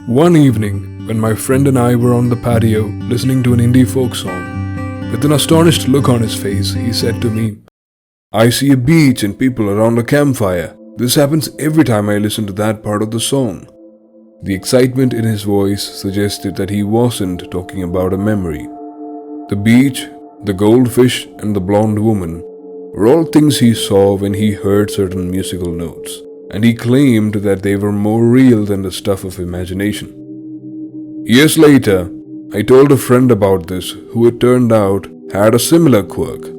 One evening, when my friend and I were on the patio listening to an indie folk song, with an astonished look on his face, he said to me, "I see a beach and people around a campfire. This happens every time I listen to that part of the song." The excitement in his voice suggested that he wasn't talking about a memory. The beach, the goldfish, and the blonde woman were all things he saw when he heard certain musical notes, and he claimed that they were more real than the stuff of imagination. Years later, I told a friend about this who it turned out had a similar quirk.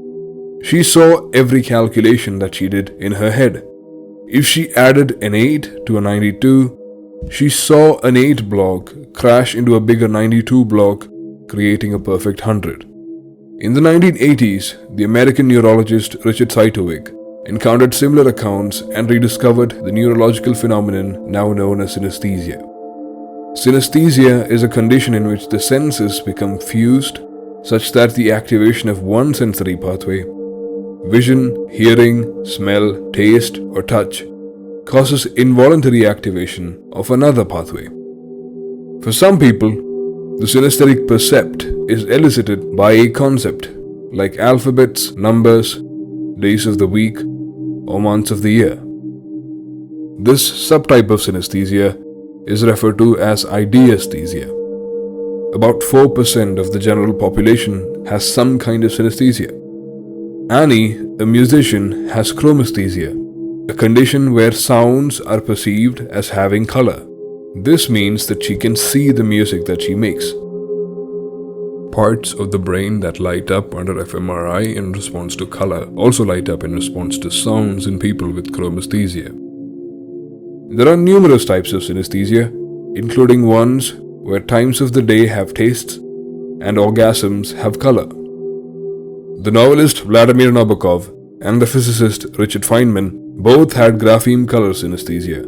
She saw every calculation that she did in her head. If she added an 8 to a 92, she saw an 8 block crash into a bigger 92 block, creating a perfect 100. In the 1980s, the American neurologist Richard Cytowic encountered similar accounts and rediscovered the neurological phenomenon now known as synesthesia. Synesthesia is a condition in which the senses become fused such that the activation of one sensory pathway, vision, hearing, smell, taste, or touch, causes involuntary activation of another pathway. For some people, the synesthetic percept is elicited by a concept like alphabets, numbers, days of the week, or months of the year. This subtype of synesthesia is referred to as ideasthesia. About 4% of the general population has some kind of synesthesia. Annie, a musician, has chromesthesia, a condition where sounds are perceived as having color. This means that she can see the music that she makes. Parts of the brain that light up under fMRI in response to color also light up in response to sounds in people with chromesthesia. There are numerous types of synesthesia, including ones where times of the day have tastes and orgasms have color. The novelist Vladimir Nabokov and the physicist Richard Feynman both had grapheme color synesthesia.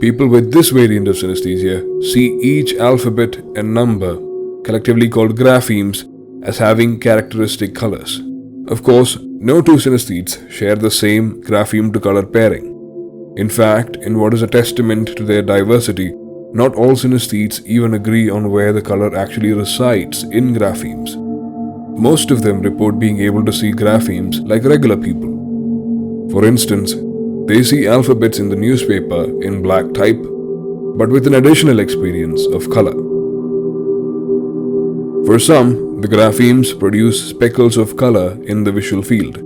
People with this variant of synesthesia see each alphabet and number, collectively called graphemes, as having characteristic colors. Of course, no two synesthetes share the same grapheme to color pairing. In fact, in what is a testament to their diversity, not all synesthetes even agree on where the color actually resides in graphemes. Most of them report being able to see graphemes like regular people. For instance, they see alphabets in the newspaper in black type, but with an additional experience of color. For some, the graphemes produce speckles of color in the visual field.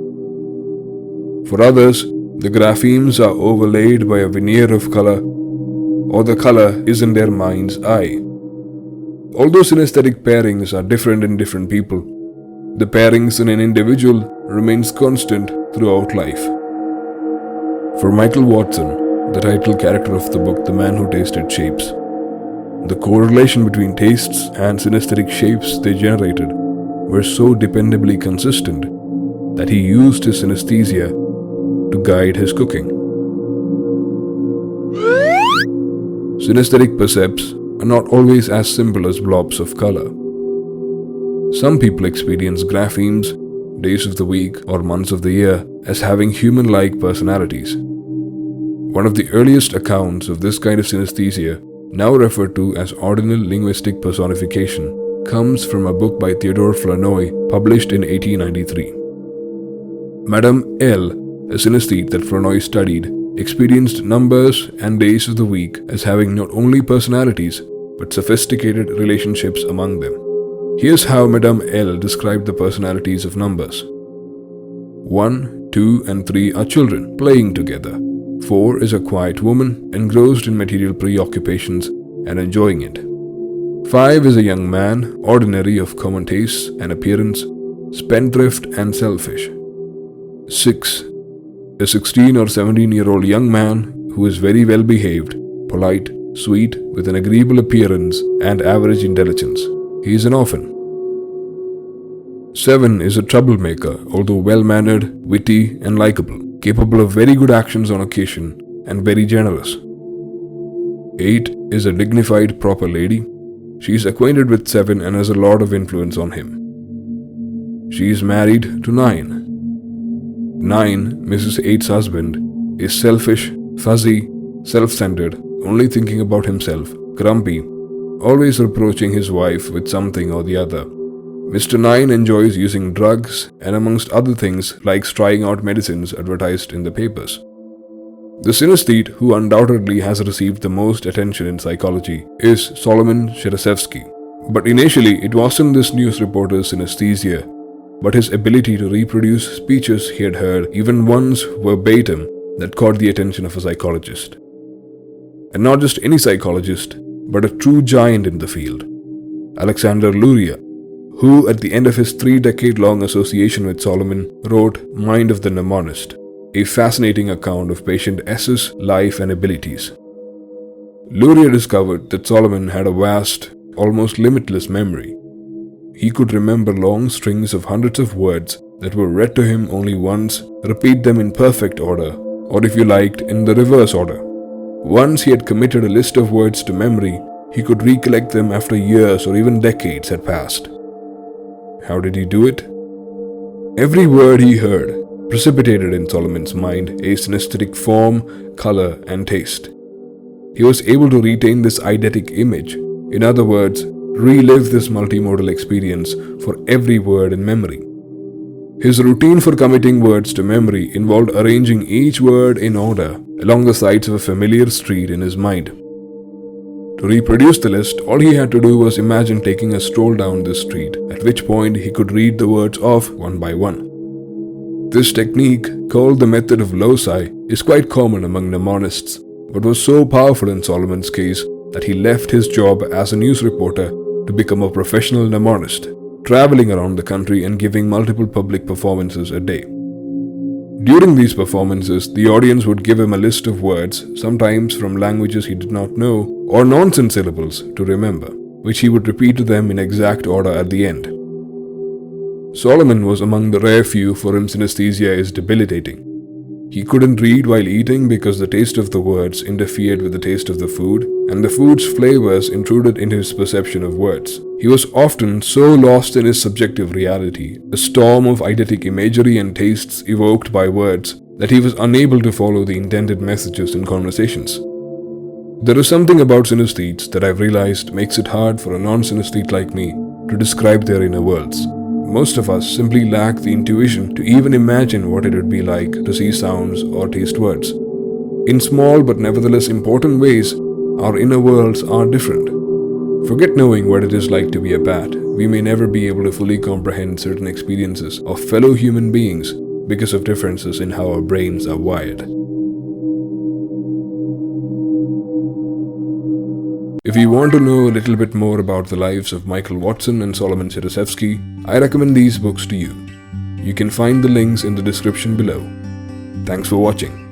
For others, the graphemes are overlaid by a veneer of color, or the color is in their mind's eye. Although synesthetic pairings are different in different people, the pairings in an individual remains constant throughout life. For Michael Watson, the title character of the book The Man Who Tasted Shapes, the correlation between tastes and synesthetic shapes they generated were so dependably consistent that he used his synesthesia to guide his cooking. Synesthetic percepts are not always as simple as blobs of color. Some people experience graphemes, days of the week, or months of the year as having human-like personalities. One of the earliest accounts of this kind of synesthesia, now referred to as ordinal linguistic personification, comes from a book by Theodore Flournoy published in 1893. Madame L, a synesthete that Flournoy studied, experienced numbers and days of the week as having not only personalities but sophisticated relationships among them. Here's how Madame L described the personalities of numbers. 1, 2, and 3 are children playing together. 4 is a quiet woman engrossed in material preoccupations and enjoying it. 5 is a young man, ordinary of common tastes and appearance, spendthrift and selfish. 6, a 16 or 17-year-old young man who is very well behaved, polite, sweet, with an agreeable appearance and average intelligence. He is an orphan. 7 is a troublemaker, although well-mannered, witty, and likable, capable of very good actions on occasion, and very generous. 8 is a dignified, proper lady. She is acquainted with 7 and has a lot of influence on him. She is married to 9. 9, Mrs. 8's husband, is selfish, fuzzy, self-centered, only thinking about himself, grumpy, always reproaching his wife with something or the other. Mr. 9 enjoys using drugs and amongst other things likes trying out medicines advertised in the papers. The synesthete who undoubtedly has received the most attention in psychology is Solomon Cherysevsky. But initially it wasn't this news reporter's synesthesia, but his ability to reproduce speeches he had heard even once verbatim that caught the attention of a psychologist. And not just any psychologist, but a true giant in the field, Alexander Luria, who at the end of his 3-decade-long association with Solomon wrote Mind of the Mnemonist, a fascinating account of patient S's life and abilities. Luria discovered that Solomon had a vast, almost limitless memory. He could remember long strings of hundreds of words that were read to him only once, repeat them in perfect order, or if you liked, in the reverse order. Once he had committed a list of words to memory, he could recollect them after years or even decades had passed. How did he do it? Every word he heard precipitated in Solomon's mind a synesthetic form, color, and taste. He was able to retain this eidetic image, in other words, relive this multimodal experience for every word in memory. His routine for committing words to memory involved arranging each word in order along the sides of a familiar street in his mind. To reproduce the list, all he had to do was imagine taking a stroll down this street, at which point he could read the words off one by one. This technique, called the method of loci, is quite common among mnemonists, but was so powerful in Solomon's case that he left his job as a news reporter to become a professional mnemonist, traveling around the country and giving multiple public performances a day. During these performances, the audience would give him a list of words, sometimes from languages he did not know, or nonsense syllables to remember, which he would repeat to them in exact order at the end. Solomon was among the rare few for whom synesthesia is debilitating. He couldn't read while eating because the taste of the words interfered with the taste of the food, and the food's flavors intruded into his perception of words. He was often so lost in his subjective reality, a storm of eidetic imagery and tastes evoked by words, that he was unable to follow the intended messages in conversations. There is something about synesthetes that I've realized makes it hard for a non-synesthete like me to describe their inner worlds. Most of us simply lack the intuition to even imagine what it would be like to see sounds or taste words. In small but nevertheless important ways, our inner worlds are different. Forget knowing what it is like to be a bat. We may never be able to fully comprehend certain experiences of fellow human beings because of differences in how our brains are wired. If you want to know a little bit more about the lives of Michael Watson and Solomon Cherysevsky, I recommend these books to you. You can find the links in the description below. Thanks for watching.